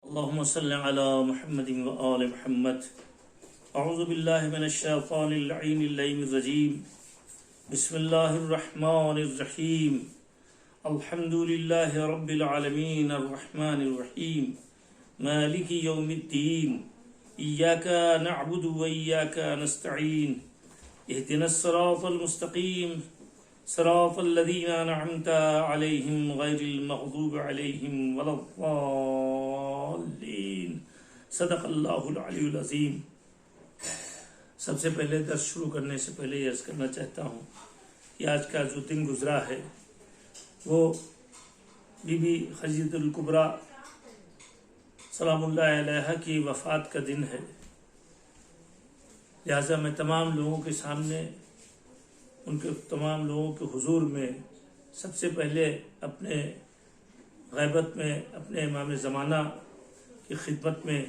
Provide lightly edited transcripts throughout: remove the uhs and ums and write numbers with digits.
اللهم صل على محمد وآل محمد. اعوذ باللہ من الشیطان اللعین اللعین الرجیم. بسم اللہ الرحمن الرحیم. الحمد للہ رب العالمین الرحمن الرحیم مالک یوم الدین. ایاک نعبد و ایاک نستعین. اهدنا الصراط المستقیم صراط الذین انعمت علیہم غیر المغضوب علیہم ولا الضالین. صدق اللہ العلی العظیم. سب سے پہلے درس شروع کرنے سے پہلے یہ عرض کرنا چاہتا ہوں کہ آج کا جو دن گزرا ہے وہ بی بی خدیجہ الکبریٰ سلام اللہ علیہا کی وفات کا دن ہے. لہٰذا میں تمام لوگوں کے سامنے ان کے تمام لوگوں کے حضور میں سب سے پہلے اپنے غیبت میں اپنے امام زمانہ کی خدمت میں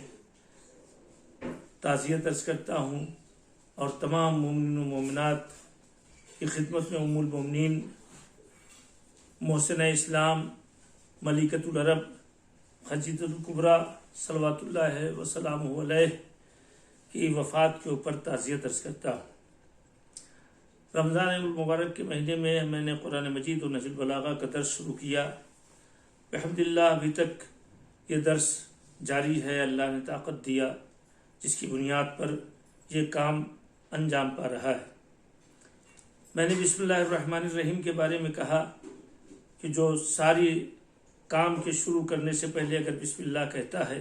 تعزیت عرض کرتا ہوں اور تمام مومنین و مومنات کی خدمت میں ام المومنین محسنہ اسلام ملکۃ العرب خدیجہ الکبریٰ صلوات اللہ وسلامہ علیہ کی وفات کے اوپر تعزیت عرض کرتا ہوں. رمضان المبارک کے مہینے میں نے قرآن مجید اور نہج البلاغہ کا درس شروع کیا. بحمداللہ ابھی تک یہ درس جاری ہے. اللہ نے طاقت دیا جس کی بنیاد پر یہ کام انجام پا رہا ہے. میں نے بسم اللہ الرحمن الرحیم کے بارے میں کہا کہ جو ساری کام کے شروع کرنے سے پہلے اگر بسم اللہ کہتا ہے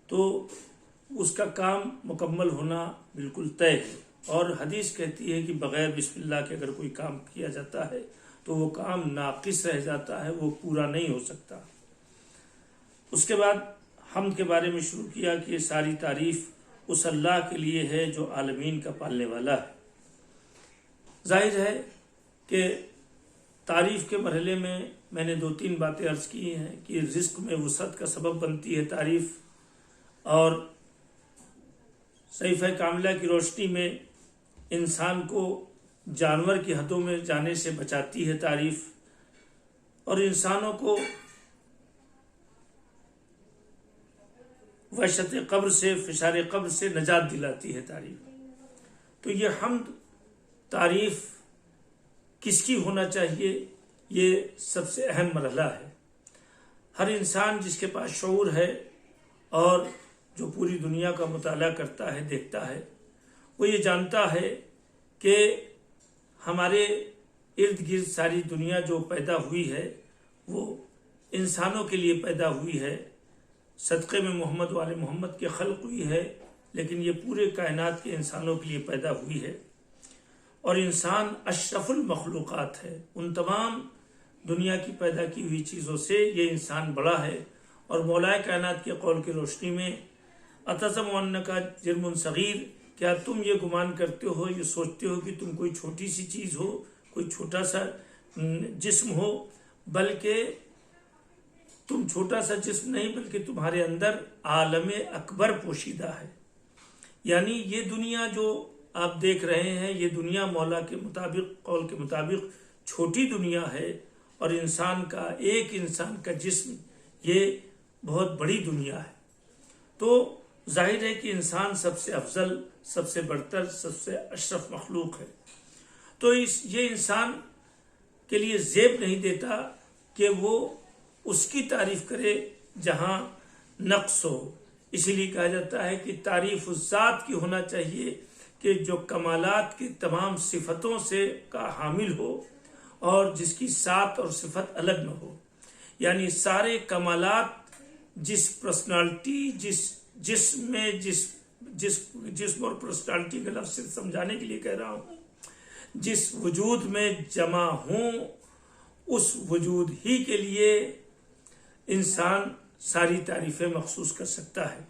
تو اس کا کام مکمل ہونا بالکل طے ہے. اور حدیث کہتی ہے کہ بغیر بسم اللہ کے اگر کوئی کام کیا جاتا ہے تو وہ کام ناقص رہ جاتا ہے، وہ پورا نہیں ہو سکتا. اس کے بعد حمد کے بارے میں شروع کیا کہ یہ ساری تعریف اس اللہ کے لیے ہے جو عالمین کا پالنے والا ہے. ظاہر ہے کہ تعریف کے مرحلے میں نے 2-3 باتیں عرض کی ہیں کہ رزق میں وسعت کا سبب بنتی ہے تعریف، اور صحیفہ کاملہ کی روشنی میں انسان کو جانور کی حدوں میں جانے سے بچاتی ہے تعریف، اور انسانوں کو وحشت قبر سے فشار قبر سے نجات دلاتی ہے تعریف. تو یہ حمد تعریف کس کی ہونا چاہیے، یہ سب سے اہم مرحلہ ہے. ہر انسان جس کے پاس شعور ہے اور جو پوری دنیا کا مطالعہ کرتا ہے دیکھتا ہے، وہ یہ جانتا ہے کہ ہمارے ارد گرد ساری دنیا جو پیدا ہوئی ہے وہ انسانوں کے لیے پیدا ہوئی ہے. صدقے میں محمد والے محمد کی خلق ہوئی ہے، لیکن یہ پورے کائنات کے انسانوں کے لیے پیدا ہوئی ہے. اور انسان اشرف المخلوقات ہے. ان تمام دنیا کی پیدا کی ہوئی چیزوں سے یہ انسان بڑا ہے. اور مولا کائنات کے قول کی روشنی میں اتزم انکا جرم صغیر، کیا تم یہ گمان کرتے ہو، یہ سوچتے ہو کہ تم کوئی چھوٹی سی چیز ہو، کوئی چھوٹا سا جسم ہو، بلکہ تم چھوٹا سا جسم نہیں بلکہ تمہارے اندر عالم اکبر پوشیدہ ہے. یعنی یہ دنیا جو آپ دیکھ رہے ہیں یہ دنیا مولا کے مطابق قول کے مطابق چھوٹی دنیا ہے، اور انسان کا ایک انسان کا جسم یہ بہت بڑی دنیا ہے. تو ظاہر ہے کہ انسان سب سے افضل، سب سے برتر، سب سے اشرف مخلوق ہے. تو یہ انسان کے لیے زیب نہیں دیتا کہ وہ اس کی تعریف کرے جہاں نقص ہو. اسی لیے کہا جاتا ہے کہ تعریف اس ذات کی ہونا چاہیے کہ جو کمالات کی تمام صفتوں سے کا حامل ہو اور جس کی ذات اور صفت الگ نہ ہو. یعنی سارے کمالات جس پرسنالٹی جسم اور پرسنالٹی کا لفظ سمجھانے کے لیے کہہ رہا ہوں، جس وجود میں جمع ہوں اس وجود ہی کے لیے انسان ساری تعریفیں مخصوص کر سکتا ہے.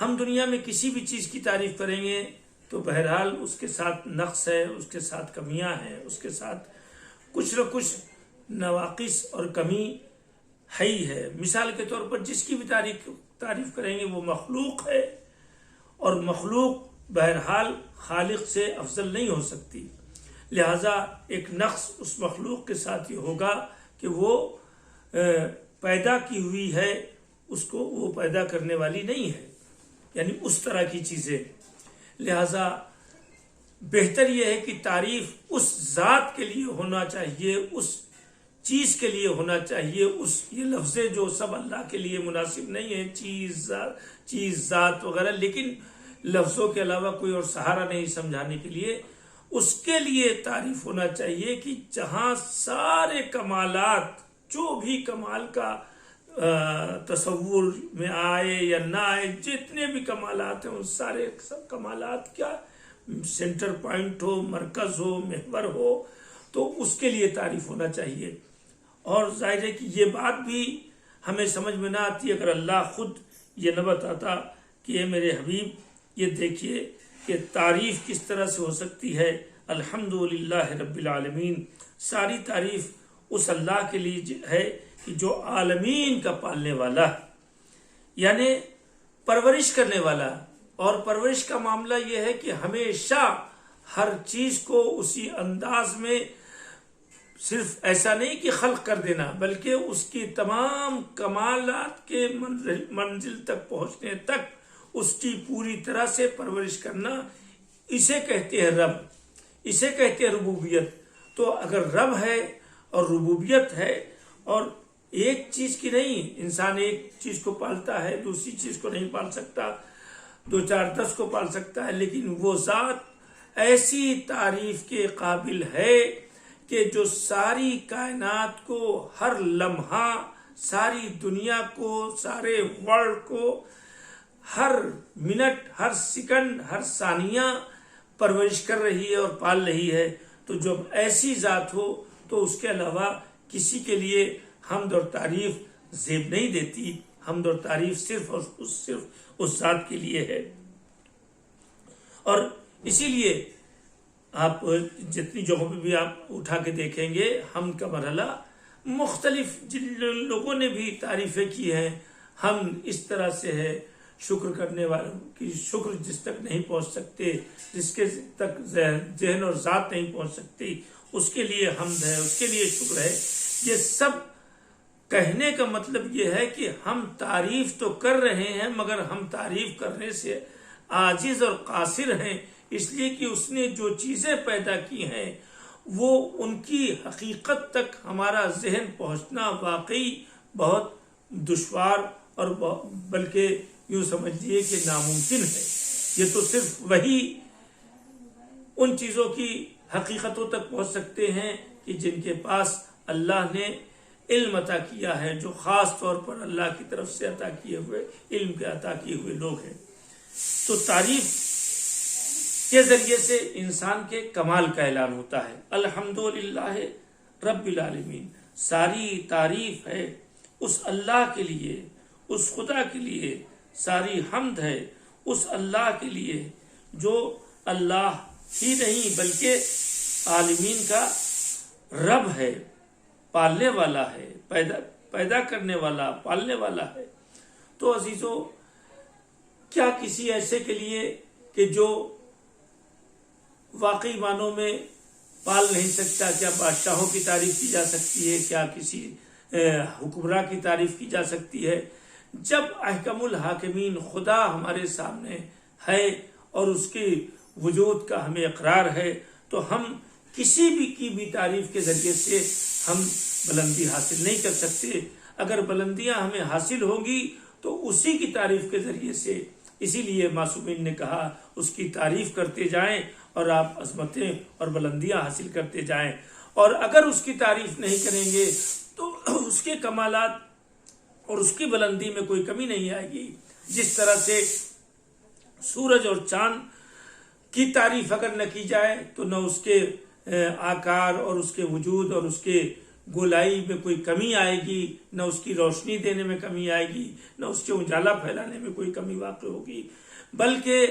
ہم دنیا میں کسی بھی چیز کی تعریف کریں گے تو بہرحال اس کے ساتھ نقص ہے، اس کے ساتھ کمیاں ہیں، اس کے ساتھ کچھ نہ کچھ نواقص اور کمی ہے ہی ہے. مثال کے طور پر جس کی بھی تعریف کریں گے وہ مخلوق ہے، اور مخلوق بہرحال خالق سے افضل نہیں ہو سکتی. لہذا ایک نقص اس مخلوق کے ساتھ یہ ہوگا کہ وہ پیدا کی ہوئی ہے اس کو وہ پیدا کرنے والی نہیں ہے، یعنی اس طرح کی چیزیں. لہذا بہتر یہ ہے کہ تعریف اس ذات کے لیے ہونا چاہیے، اس چیز کے لیے ہونا چاہیے. یہ لفظیں جو سب اللہ کے لیے مناسب نہیں ہیں، چیز ذات وغیرہ، لیکن لفظوں کے علاوہ کوئی اور سہارا نہیں سمجھانے کے لیے. اس کے لیے تعریف ہونا چاہیے کہ جہاں سارے کمالات، جو بھی کمال کا تصور میں آئے یا نہ آئے، جتنے بھی کمالات ہیں ان سارے سب کمالات کیا سینٹر پوائنٹ ہو، مرکز ہو، محور ہو، تو اس کے لیے تعریف ہونا چاہیے. اور ظاہر ہے کہ یہ بات بھی ہمیں سمجھ میں نہ آتی اگر اللہ خود یہ نہ بتاتا کہ اے میرے حبیب یہ دیکھیے کہ تعریف کس طرح سے ہو سکتی ہے. الحمدللہ رب العالمین، ساری تعریف اس اللہ کے لیے ہے کہ جو عالمین کا پالنے والا، یعنی پرورش کرنے والا. اور پرورش کا معاملہ یہ ہے کہ ہمیشہ ہر چیز کو اسی انداز میں، صرف ایسا نہیں کہ خلق کر دینا، بلکہ اس کی تمام کمالات کے منزل تک پہنچنے تک اس کی پوری طرح سے پرورش کرنا، اسے کہتے ہیں رب، اسے کہتے ہیں ربوبیت. تو اگر رب ہے اور ربوبیت ہے، اور ایک چیز کی نہیں، انسان ایک چیز کو پالتا ہے، دوسری چیز کو نہیں پال سکتا، 2 4 10 کو پال سکتا ہے، لیکن وہ ذات ایسی تعریف کے قابل ہے کہ جو ساری کائنات کو، ہر لمحہ، ساری دنیا کو، سارے ورلڈ کو، ہر منٹ، ہر سیکنڈ، ہر ثانیہ پرورش کر رہی ہے اور پال رہی ہے. تو جب ایسی ذات ہو تو اس کے علاوہ کسی کے لیے حمد اور تعریف زیب نہیں دیتی. حمد اور تعریف صرف اس ذات کے لیے ہے. اور اسی لیے آپ جتنی جگہوں پہ بھی آپ اٹھا کے دیکھیں گے، حمد کا مرحلہ مختلف جن لوگوں نے بھی تعریفیں کی ہیں. ہم اس طرح سے ہے، شکر کرنے والوں کی شکر جس تک نہیں پہنچ سکتے، جس کے تک ذہن اور ذات نہیں پہنچ سکتی، اس کے لیے حمد ہے، اس کے لیے شکر ہے. یہ سب کہنے کا مطلب یہ ہے کہ ہم تعریف تو کر رہے ہیں، مگر ہم تعریف کرنے سے عاجز اور قاصر ہیں، اس لیے کہ اس نے جو چیزیں پیدا کی ہیں وہ ان کی حقیقت تک ہمارا ذہن پہنچنا واقعی بہت دشوار اور بلکہ یوں سمجھ لیے کہ ناممکن ہے. یہ تو صرف وہی ان چیزوں کی حقیقتوں تک پہنچ سکتے ہیں کہ جن کے پاس اللہ نے علم عطا کیا ہے، جو خاص طور پر اللہ کی طرف سے عطا کیے ہوئے علم کے عطا کیے ہوئے لوگ ہیں. تو تعریف کے ذریعے سے انسان کے کمال کا اعلان ہوتا ہے. الحمدللہ رب العالمین، ساری تعریف ہے اس اللہ کے لیے، اس خدا کے لیے. ساری حمد ہے اس اللہ کے لیے جو اللہ ہی نہیں بلکہ عالمین کا رب ہے، پالنے والا ہے، پیدا کرنے والا، پالنے والا ہے. تو عزیزو، کیا کسی ایسے کے لیے کہ جو واقعی معنوں میں پال نہیں سکتا، کیا بادشاہوں کی تعریف کی جا سکتی ہے؟ کیا کسی حکمراں کی تعریف کی جا سکتی ہے؟ جب احکم الحاکمین خدا ہمارے سامنے ہے اور اس کے وجود کا ہمیں اقرار ہے، تو ہم کسی بھی کی بھی تعریف کے ذریعے سے ہم بلندی حاصل نہیں کر سکتے. اگر بلندیاں ہمیں حاصل ہوں گی تو اسی کی تعریف کے ذریعے سے. اسی لیے معصومین نے کہا اس کی تعریف کرتے جائیں اور آپ عظمتیں اور بلندیاں حاصل کرتے جائیں. اور اگر اس کی تعریف نہیں کریں گے تو اس کے کمالات اور اس کی بلندی میں کوئی کمی نہیں آئے گی. جس طرح سے سورج اور چاند کی تعریف اگر نہ کی جائے تو نہ اس کے آکار اور اس کے وجود اور اس کے گولائی میں کوئی کمی آئے گی، نہ اس کی روشنی دینے میں کمی آئے گی، نہ اس کے اجالا پھیلانے میں کوئی کمی واقع ہوگی. بلکہ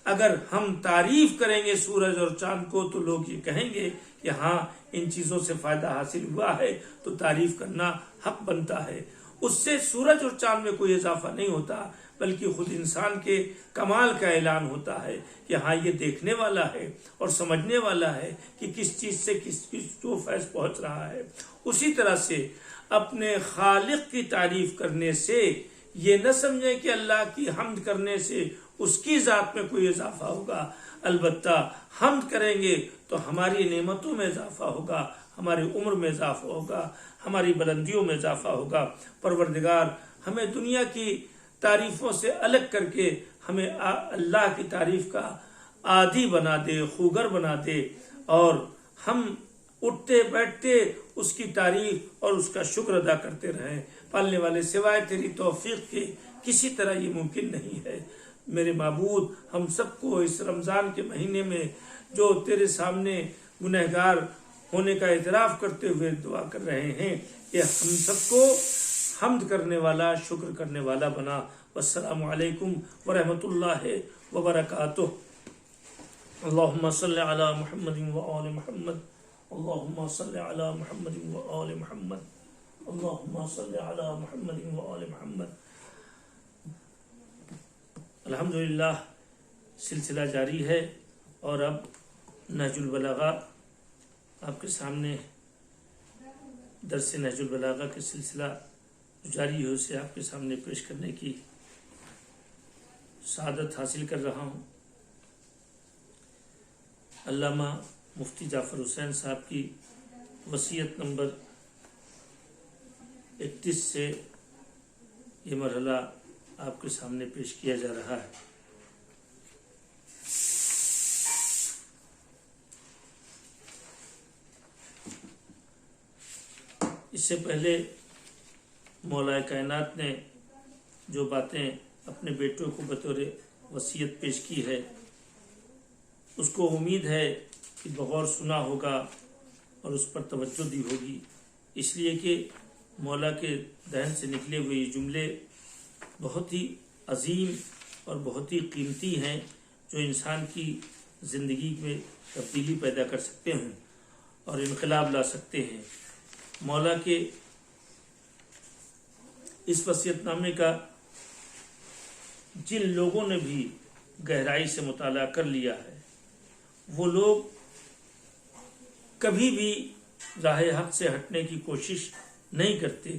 اگر ہم تعریف کریں گے سورج اور چاند کو تو لوگ یہ کہیں گے کہ ہاں ان چیزوں سے فائدہ حاصل ہوا ہے، تو تعریف کرنا حق بنتا ہے. اس سے سورج اور چاند میں کوئی اضافہ نہیں ہوتا، بلکہ خود انسان کے کمال کا اعلان ہوتا ہے کہ ہاں یہ دیکھنے والا ہے اور سمجھنے والا ہے کہ کس چیز سے کس کو فیض پہنچ رہا ہے. اسی طرح سے اپنے خالق کی تعریف کرنے سے یہ نہ سمجھیں کہ اللہ کی حمد کرنے سے اس کی ذات میں کوئی اضافہ ہوگا، البتہ حمد کریں گے تو ہماری نعمتوں میں اضافہ ہوگا، ہماری عمر میں اضافہ ہوگا، ہماری بلندیوں میں اضافہ ہوگا۔ پروردگار ہمیں دنیا کی تعریفوں سے الگ کر کے ہمیں اللہ کی تعریف کا عادی بنا دے، خوگر بنا دے، اور ہم اٹھتے بیٹھتے اس کی تعریف اور اس کا شکر ادا کرتے رہیں۔ پالنے والے سوائے تیری توفیق کے کسی طرح یہ ممکن نہیں ہے۔ میرے معبود، ہم سب کو اس رمضان کے مہینے میں جو تیرے سامنے گنہگار ہونے کا اعتراف کرتے ہوئے دعا کر رہے ہیں، یہ ہم سب کو حمد کرنے والا، شکر کرنے والا بنا۔ والسلام علیکم ورحمۃ اللہ وبرکاتہ۔ اللہم صلی علی محمد وآل محمد، اللہم صلی علی محمد وآل محمد، اللہم صلی علی محمد وآل محمد۔ الحمدللہ سلسلہ جاری ہے، اور اب نہج البلاغہ آپ کے سامنے درس نہج البلاغہ کے سلسلہ جاری ہے، اسے آپ کے سامنے پیش کرنے کی سعادت حاصل کر رہا ہوں۔ علامہ مفتی جعفر حسین صاحب کی وصیت نمبر 31 سے یہ مرحلہ آپ کے سامنے پیش کیا جا رہا ہے۔ اس سے پہلے مولا کائنات نے جو باتیں اپنے بیٹوں کو بطور وصیت پیش کی ہے، اس کو امید ہے کہ بغور سنا ہوگا اور اس پر توجہ دی ہوگی، اس لیے کہ مولا کے دہن سے نکلے ہوئے یہ جملے بہت ہی عظیم اور بہت ہی قیمتی ہیں، جو انسان کی زندگی میں تبدیلی پیدا کر سکتے ہیں اور انقلاب لا سکتے ہیں۔ مولا کے اس وصیت نامے کا جن لوگوں نے بھی گہرائی سے مطالعہ کر لیا ہے، وہ لوگ کبھی بھی راہ حق سے ہٹنے کی کوشش نہیں کرتے،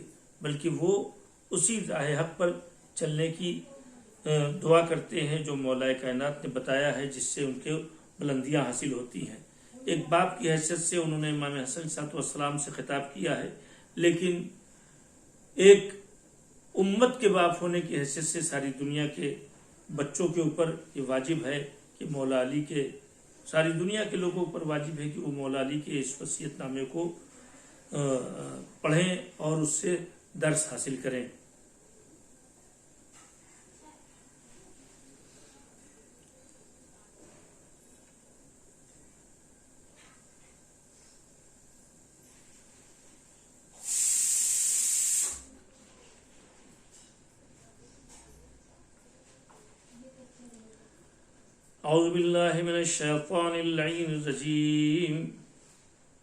بلکہ وہ اسی راہ حق پر چلنے کی دعا کرتے ہیں جو مولا کائنات نے بتایا ہے، جس سے ان کے بلندیاں حاصل ہوتی ہیں۔ ایک باپ کی حیثیت سے انہوں نے امام حسن علیہ السلام سے خطاب کیا ہے، لیکن ایک امت کے باپ ہونے کی حیثیت سے ساری دنیا کے بچوں کے اوپر یہ واجب ہے کہ مولا علی کے، ساری دنیا کے لوگوں پر واجب ہے کہ وہ مولا علی کے اس وصیت نامے کو پڑھیں اور اس سے درس حاصل کریں۔ اعوذ باللہ من الشیطان اللعین الرجیم،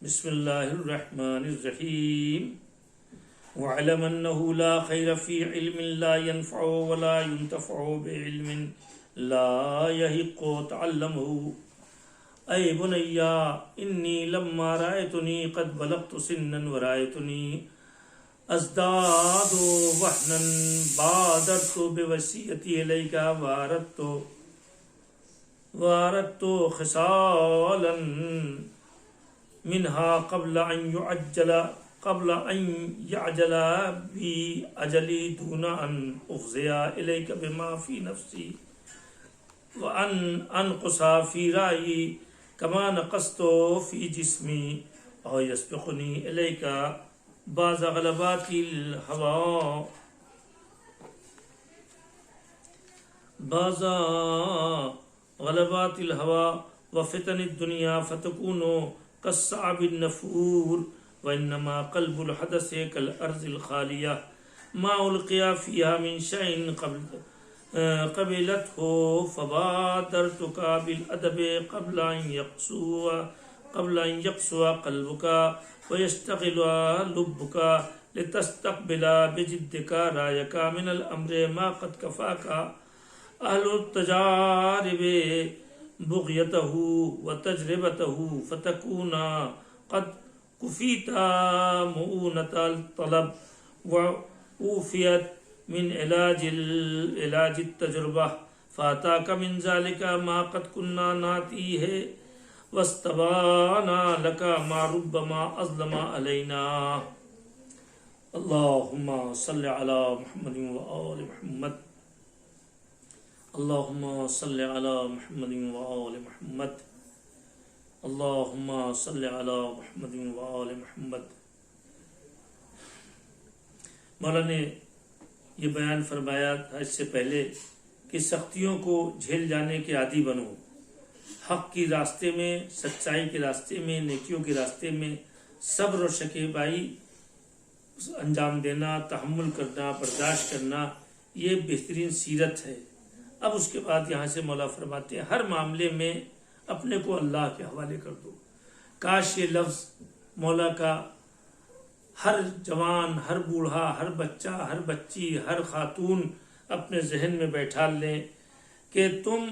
بسم اللہ الرحمن الرحیم۔ وَاعْلَمْ أَنَّهُ لَا خَيْرَ فِي عِلْمٍ لَا يَنْفَعُ وَلَا يُنْتَفَعُ بِعِلْمٍ لَا يَحِقُّ تَعَلَّمُهُ۔ اے بنیا انی لما رأیتنی قد بلغت سنا ورأیتنی ازداد وحنا بادرت بوصیتی الیک واردت خصالا منها قبل ان يعجل بي اجلی دون ان افضی الیک بما فی نفسی وان انقص فی رأیی کما نقصت فی جسمی او یسبقنی الیک بعض غلبات الہوا وفتن الدنیا فتکون کالصعب النفور وانما قلب الحدث کالارض الخالیہ ما القی فیہا من شیء قبلته فبادرتک بالادب قبل ان يقسو قلبك ويشتغل لبك لتستقبل بجدك رايك من الامر ما قد كفاك اہل التجارب بغیته وتجربته فتكون قد كفيت مؤونة الطلب ووفيت من علاج التجربہ فاتاک من ذالک ما قد کنا ناتیہ واستبانا لک ما ربما اظلم علینا. اللہم صل علی محمد وآل محمد. اللہم صل علی محمد وآل محمد. اللہم صل علی محمد وآل محمد. مولا نے یہ بیان فرمایا حج سے پہلے کہ سختیوں کو جھیل جانے کے عادی بنو. حق کی راستے میں، سچائی کے راستے میں، نیکیوں کے راستے میں صبر و شکیبائی انجام دینا، تحمل کرنا، برداشت کرنا، یہ بہترین سیرت ہے. اب اس کے بعد یہاں سے مولا فرماتے ہیں ہر معاملے میں اپنے کو اللہ کے حوالے کر دو. کاش یہ لفظ مولا کا ہر جوان، ہر بوڑھا، ہر بچہ، ہر بچی، ہر خاتون اپنے ذہن میں بیٹھا لیں کہ تم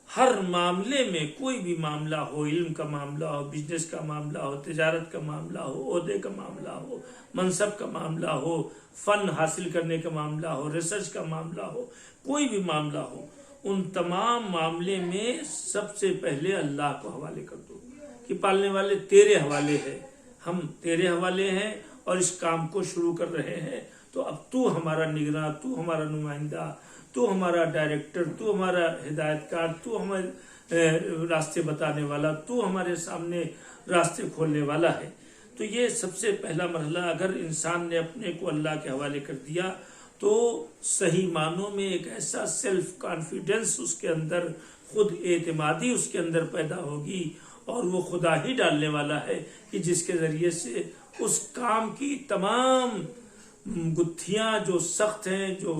ہر معاملے میں، کوئی بھی معاملہ ہو، علم کا معاملہ ہو، بزنس کا معاملہ ہو، تجارت کا معاملہ ہو، عہدے کا معاملہ ہو، منصب کا معاملہ ہو، فن حاصل کرنے کا معاملہ ہو، ریسرچ کا معاملہ ہو، کوئی بھی معاملہ ہو، ان تمام معاملے میں سب سے پہلے اللہ کو حوالے کر دو کہ پالنے والے تیرے حوالے ہے، ہم تیرے حوالے ہیں اور اس کام کو شروع کر رہے ہیں. تو اب تو ہمارا نگراں، تو ہمارا نمائندہ، تو ہمارا ڈائریکٹر، تو ہمارا ہدایت کار، تو ہمارے راستے بتانے والا، تو ہمارے سامنے راستے کھولنے والا ہے. تو یہ سب سے پہلا مرحلہ اگر انسان نے اپنے کو اللہ کے حوالے کر دیا تو صحیح معنوں میں ایک ایسا سیلف کانفیڈنس اس کے اندر، خود اعتمادی اس کے اندر پیدا ہوگی اور وہ خدا ہی ڈالنے والا ہے کہ جس کے ذریعے سے اس کام کی تمام گتھیاں جو سخت ہیں، جو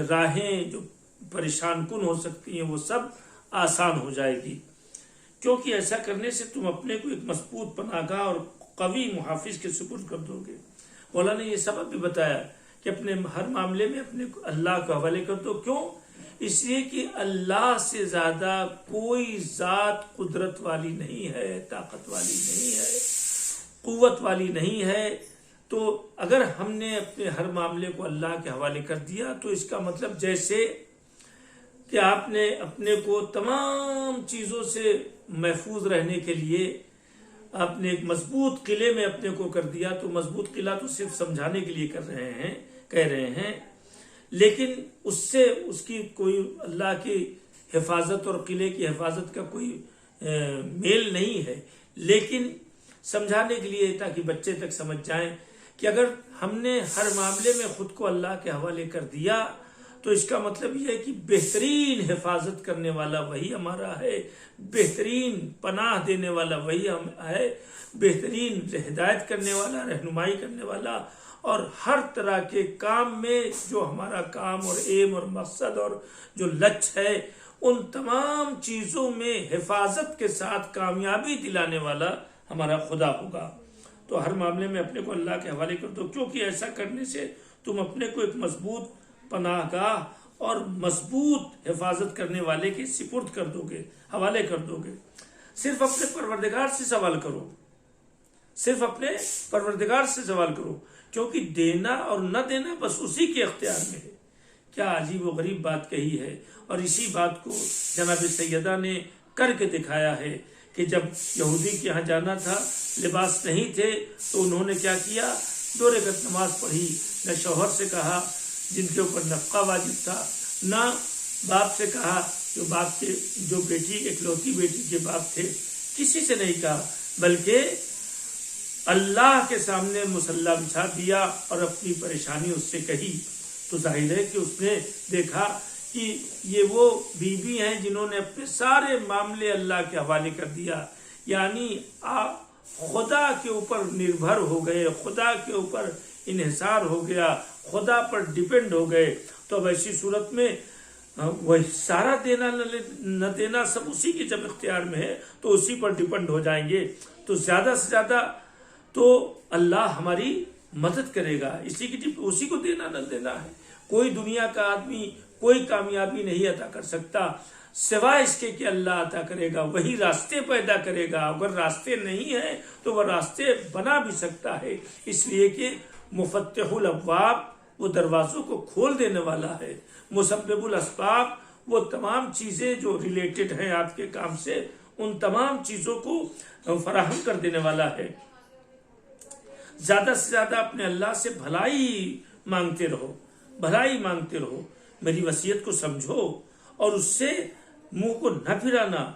راہیں جو پریشان کن ہو سکتی ہیں، وہ سب آسان ہو جائے گی. کیونکہ ایسا کرنے سے تم اپنے کو ایک مضبوط پناہ گاہ اور قوی محافظ کے سپرد کر دو گے. مولا نے یہ سبب بھی بتایا کہ اپنے ہر معاملے میں اپنے کو اللہ کے حوالے کر دو. کیوں؟ اس لیے کہ اللہ سے زیادہ کوئی ذات قدرت والی نہیں ہے، طاقت والی نہیں ہے، قوت والی نہیں ہے. تو اگر ہم نے اپنے ہر معاملے کو اللہ کے حوالے کر دیا تو اس کا مطلب جیسے کہ آپ نے اپنے کو تمام چیزوں سے محفوظ رہنے کے لیے آپ نے ایک مضبوط قلعے میں اپنے کو کر دیا. تو مضبوط قلعہ تو صرف سمجھانے کے لیے کہہ رہے ہیں، لیکن اس سے اس کی کوئی اللہ کی حفاظت اور قلعے کی حفاظت کا کوئی میل نہیں ہے. لیکن سمجھانے کے لیے تاکہ بچے تک سمجھ جائیں کہ اگر ہم نے ہر معاملے میں خود کو اللہ کے حوالے کر دیا تو اس کا مطلب یہ ہے کہ بہترین حفاظت کرنے والا وہی ہمارا ہے، بہترین پناہ دینے والا وہی ہم ہے، بہترین ہدایت کرنے والا، رہنمائی کرنے والا، اور ہر طرح کے کام میں جو ہمارا کام اور ایم اور مقصد اور جو لچ ہے ان تمام چیزوں میں حفاظت کے ساتھ کامیابی دلانے والا ہمارا خدا ہوگا. تو ہر معاملے میں اپنے کو اللہ کے حوالے کر دو، کیونکہ ایسا کرنے سے تم اپنے کو ایک مضبوط پناہ گاہ اور مضبوط حفاظت کرنے والے کے سپرد کر دو گے، حوالے کر دو گے. صرف اپنے پروردگار سے سوال کرو، صرف اپنے پروردگار سے سوال کرو، کیونکہ دینا اور نہ دینا بس اسی کے اختیار میں ہے. کیا عجیب و غریب بات کہی ہے. اور اسی بات کو جناب سیدہ نے کر کے دکھایا ہے کہ جب یہودی کے یہاں جانا تھا، لباس نہیں تھے، تو انہوں نے کیا کیا؟ 2 رکعت نماز پڑھی. نہ شوہر سے کہا جن کے اوپر نفقہ واجب تھا، نہ باپ سے کہا جو باپ کے جو بیٹی اکلوتی بیٹی کے باپ تھے، کسی سے نہیں کہا، بلکہ اللہ کے سامنے مصلی بچھا دیا اور اپنی پریشانی اس سے کہی. تو ظاہر ہے کہ اس نے دیکھا کہ یہ وہ بیوی ہیں جنہوں نے اپنے سارے معاملے اللہ کے حوالے کر دیا، یعنی خدا کے اوپر نربھر ہو گئے، خدا کے اوپر انحصار ہو گیا، خدا پر ڈیپینڈ ہو گئے. تو اب ایسی صورت میں وہ سارا دینا نہ دینا سب اسی کے جب اختیار میں ہے تو اسی پر ڈیپینڈ ہو جائیں گے. تو زیادہ سے زیادہ تو اللہ ہماری مدد کرے گا، اسی کو دینا نہ دینا ہے. کوئی دنیا کا آدمی کوئی کامیابی نہیں عطا کر سکتا سوائے اس کے کہ اللہ عطا کرے گا، وہی راستے پیدا کرے گا. اگر راستے نہیں ہیں تو وہ راستے بنا بھی سکتا ہے، اس لیے کہ مفتح الابواب وہ دروازوں کو کھول دینے والا ہے. مسبب الاسباب وہ تمام چیزیں جو ریلیٹڈ ہیں آپ کے کام سے ان تمام چیزوں کو فراہم کر دینے والا ہے. زیادہ سے زیادہ اپنے اللہ سے بھلائی مانگتے رہو، بھلائی مانگتے رہو. میری وصیت کو سمجھو اور اس سے منہ کو نہ پھرانا.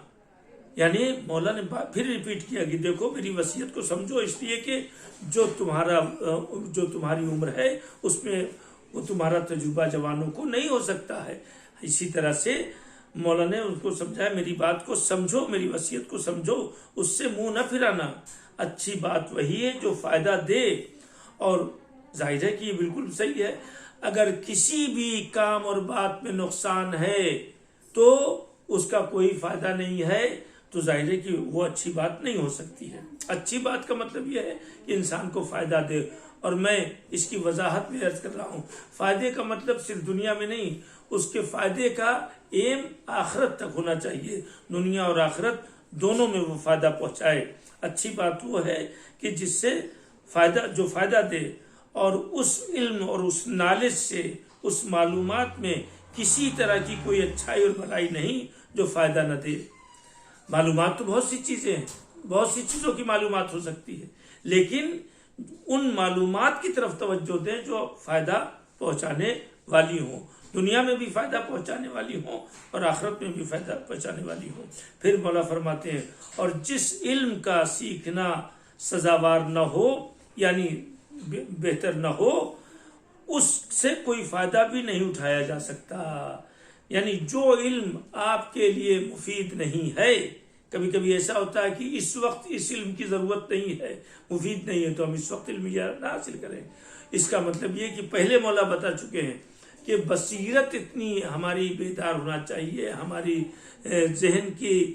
یعنی مولا نے پھر ریپیٹ کیا کہ دیکھو میری وصیت کو سمجھو، اس لیے کہ جو تمہاری عمر ہے اس میں وہ تمہارا تجربہ جوانوں کو نہیں ہو سکتا ہے. اسی طرح سے مولا نے ان کو سمجھایا میری بات کو سمجھو، میری وصیت کو سمجھو، اس سے منہ نہ پھرانا. اچھی بات وہی ہے جو فائدہ دے. اور ظاہر ہے کہ یہ بالکل صحیح ہے. اگر کسی بھی کام اور بات میں نقصان ہے تو اس کا کوئی فائدہ نہیں ہے تو ظاہر ہے کہ وہ اچھی بات نہیں ہو سکتی ہے. اچھی بات کا مطلب یہ ہے کہ انسان کو فائدہ دے. اور میں اس کی وضاحت میں عرض کر رہا ہوں، فائدے کا مطلب صرف دنیا میں نہیں، اس کے فائدے کا ایم آخرت تک ہونا چاہیے. دنیا اور آخرت دونوں میں وہ فائدہ پہنچائے. اچھی بات وہ ہے کہ جس سے جو فائدہ دے اور اس علم اور اس نالج سے، اس معلومات میں کسی طرح کی کوئی اچھائی اور بھلائی نہیں جو فائدہ نہ دے. معلومات تو بہت سی چیزیں ہیں، بہت سی چیزوں کی معلومات ہو سکتی ہے، لیکن ان معلومات کی طرف توجہ دیں جو فائدہ پہنچانے والی ہوں، دنیا میں بھی فائدہ پہنچانے والی ہوں اور آخرت میں بھی فائدہ پہنچانے والی ہوں. پھر مولا فرماتے ہیں اور جس علم کا سیکھنا سزاوار نہ ہو یعنی بہتر نہ ہو اس سے کوئی فائدہ بھی نہیں اٹھایا جا سکتا. یعنی جو علم آپ کے لیے مفید نہیں ہے، کبھی کبھی ایسا ہوتا ہے کہ اس وقت اس علم کی ضرورت نہیں ہے، مفید نہیں ہے تو ہم اس وقت علم نہ حاصل کریں. اس کا مطلب یہ کہ پہلے مولا بتا چکے ہیں کہ بصیرت اتنی ہماری بیدار ہونا چاہیے، ہماری ذہن کی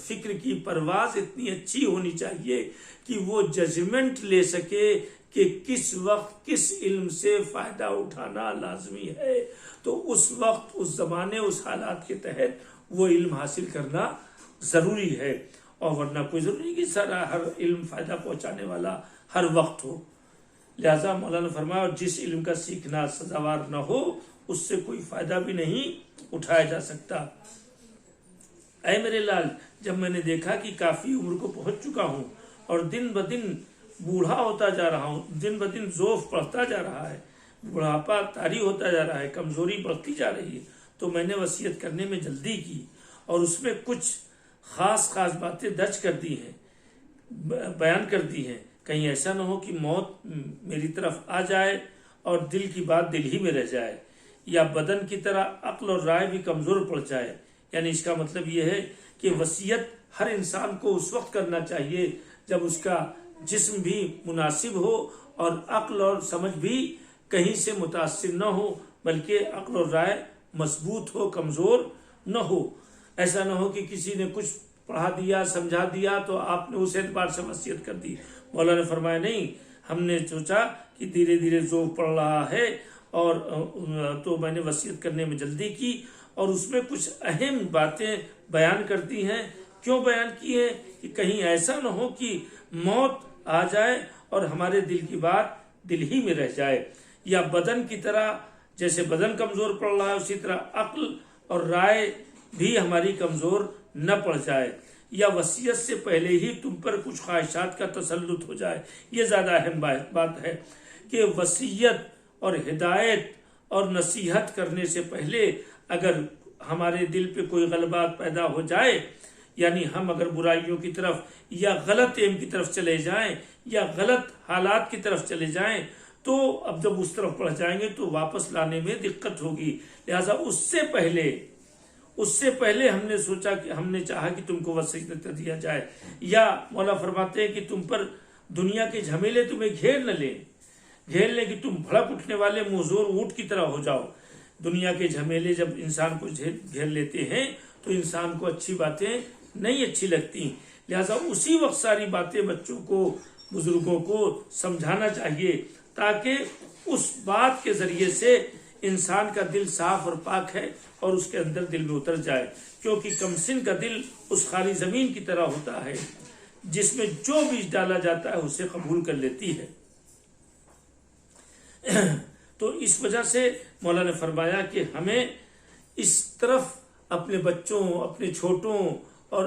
فکر کی پرواز اتنی اچھی ہونی چاہیے کہ وہ ججمنٹ لے سکے کہ کس وقت کس علم سے فائدہ اٹھانا لازمی ہے. تو اس وقت، اس زمانے، اس حالات کے تحت وہ علم حاصل کرنا ضروری ہے. اور ورنہ کوئی ضروری نہیں کہ سارا ہر علم فائدہ پہنچانے والا ہر وقت ہو. لہذا مولانا فرمایا اور جس علم کا سیکھنا سزاوار نہ ہو اس سے کوئی فائدہ بھی نہیں اٹھایا جا سکتا. اے میرے لال، جب میں نے دیکھا کہ کافی عمر کو پہنچ چکا ہوں اور دن بدن بوڑھا ہوتا جا رہا ہوں، دن بدن ضعف بڑھتا جا رہا ہے، بڑھاپا طاری ہوتا جا رہا ہے، کمزوری بڑھتی جا رہی ہے، تو میں نے وصیت کرنے میں جلدی کی اور اس میں کچھ خاص باتیں درج کر دی ہیں، بیان کر دی ہیں. کہیں ایسا نہ ہو کہ موت میری طرف آ جائے اور دل کی بات دل ہی میں رہ جائے، یا بدن کی طرح عقل اور رائے بھی کمزور پڑ جائے. یعنی اس کا مطلب یہ ہے کہ وصیت ہر انسان کو اس وقت کرنا چاہیے جب اس کا جسم بھی مناسب ہو اور عقل اور سمجھ بھی کہیں سے متاثر نہ ہو، بلکہ عقل اور رائے مضبوط ہو، کمزور نہ ہو. ایسا نہ ہو کہ کسی نے کچھ پڑھا دیا، سمجھا دیا تو آپ نے اس اعتبار سے وصیت کر دی. مولا نے فرمایا نہیں، ہم نے سوچا کہ دھیرے دھیرے ذوق پڑ رہا ہے اور تو میں نے وصیت کرنے میں جلدی کی اور اس میں کچھ اہم باتیں بیان کرتی ہیں. کیوں بیان کی ہے؟ کہ کہیں ایسا نہ ہو کہ موت آ جائے اور ہمارے دل کی بات دل ہی میں رہ جائے، یا بدن کی طرح جیسے بدن کمزور پڑ رہا ہے اسی طرح عقل اور رائے بھی ہماری کمزور نہ پڑ جائے، یا وصیت سے پہلے ہی تم پر کچھ خواہشات کا تسلط ہو جائے. یہ زیادہ اہم بات ہے کہ وصیت اور ہدایت اور نصیحت کرنے سے پہلے اگر ہمارے دل پہ کوئی غلبات پیدا ہو جائے، یعنی ہم اگر برائیوں کی طرف یا غلط ایم کی طرف چلے جائیں یا غلط حالات کی طرف چلے جائیں، تو اب جب اس طرف پڑھ جائیں گے تو واپس لانے میں دقت ہوگی. لہذا اس سے پہلے ہم نے سوچا کہ ہم نے چاہا کہ تم کو وصیت کر دیا جائے. یا مولا فرماتے ہیں کہ تم پر دنیا کے جھمیلے تمہیں گھیر لیں کہ تم بھڑک اٹھنے والے منظور اونٹ کی طرح ہو جاؤ. دنیا کے جھمیلے جب انسان کو گھیر لیتے ہیں تو انسان کو اچھی باتیں نہیں اچھی لگتی. لہذا اسی وقت ساری باتیں بچوں کو، بزرگوں کو سمجھانا چاہیے تاکہ اس بات کے ذریعے سے انسان کا دل صاف اور پاک ہے اور اس کے اندر دل میں اتر جائے. کیونکہ کمسن کا دل اس خالی زمین کی طرح ہوتا ہے جس میں جو بیج ڈالا جاتا ہے اسے قبول کر لیتی ہے. تو اس وجہ سے مولا نے فرمایا کہ ہمیں اس طرف اپنے بچوں، اپنے چھوٹوں اور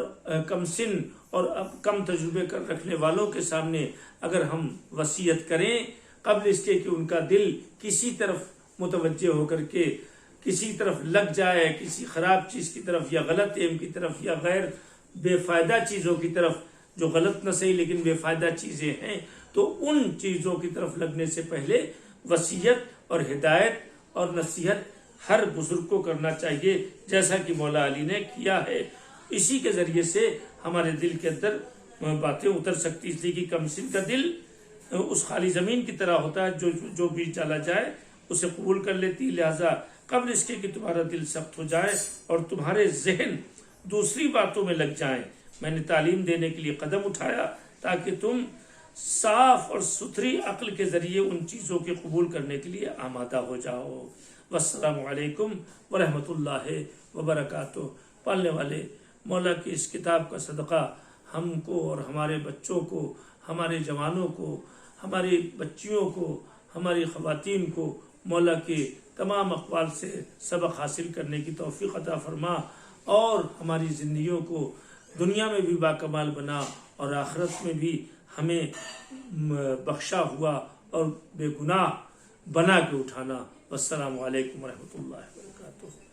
کم سن اور کم تجربے کر رکھنے والوں کے سامنے اگر ہم وصیت کریں قبل اس کے کہ ان کا دل کسی طرف متوجہ ہو کر کے کسی طرف لگ جائے، کسی خراب چیز کی طرف یا غلط علم کی طرف یا غیر بے فائدہ چیزوں کی طرف، جو غلط نہ صحیح لیکن بے فائدہ چیزیں ہیں، تو ان چیزوں کی طرف لگنے سے پہلے وصیت اور ہدایت اور نصیحت ہر بزرگ کو کرنا چاہیے، جیسا کہ مولا علی نے کیا ہے۔ اسی کے ذریعے سے ہمارے دل کے اندر باتیں اتر سکتی، اس لیے کہ کم سن کا دل اس خالی زمین کی طرح ہوتا ہے، جو بیج ڈالا جائے اسے قبول کر لیتی، لہذا قبل اس کے کہ تمہارا دل سخت ہو جائے اور تمہارے ذہن دوسری باتوں میں لگ جائیں، میں نے تعلیم دینے کے لیے قدم اٹھایا تاکہ تم صاف اور ستھری عقل کے ذریعے ان چیزوں کے قبول کرنے کے لیے آمادہ ہو جاؤ۔ والسلام علیکم ورحمۃ اللہ وبرکاتہ۔ پڑھنے والے مولا کی اس کتاب کا صدقہ ہم کو اور ہمارے بچوں کو، ہمارے جوانوں کو، ہماری بچیوں کو، ہماری خواتین کو مولا کے تمام اقوال سے سبق حاصل کرنے کی توفیق عطا فرما، اور ہماری زندگیوں کو دنیا میں بھی باکمال بنا اور آخرت میں بھی ہمیں بخشا ہوا اور بے گناہ بنا کے اٹھانا۔ والسلام علیکم ورحمۃ اللہ وبرکاتہ۔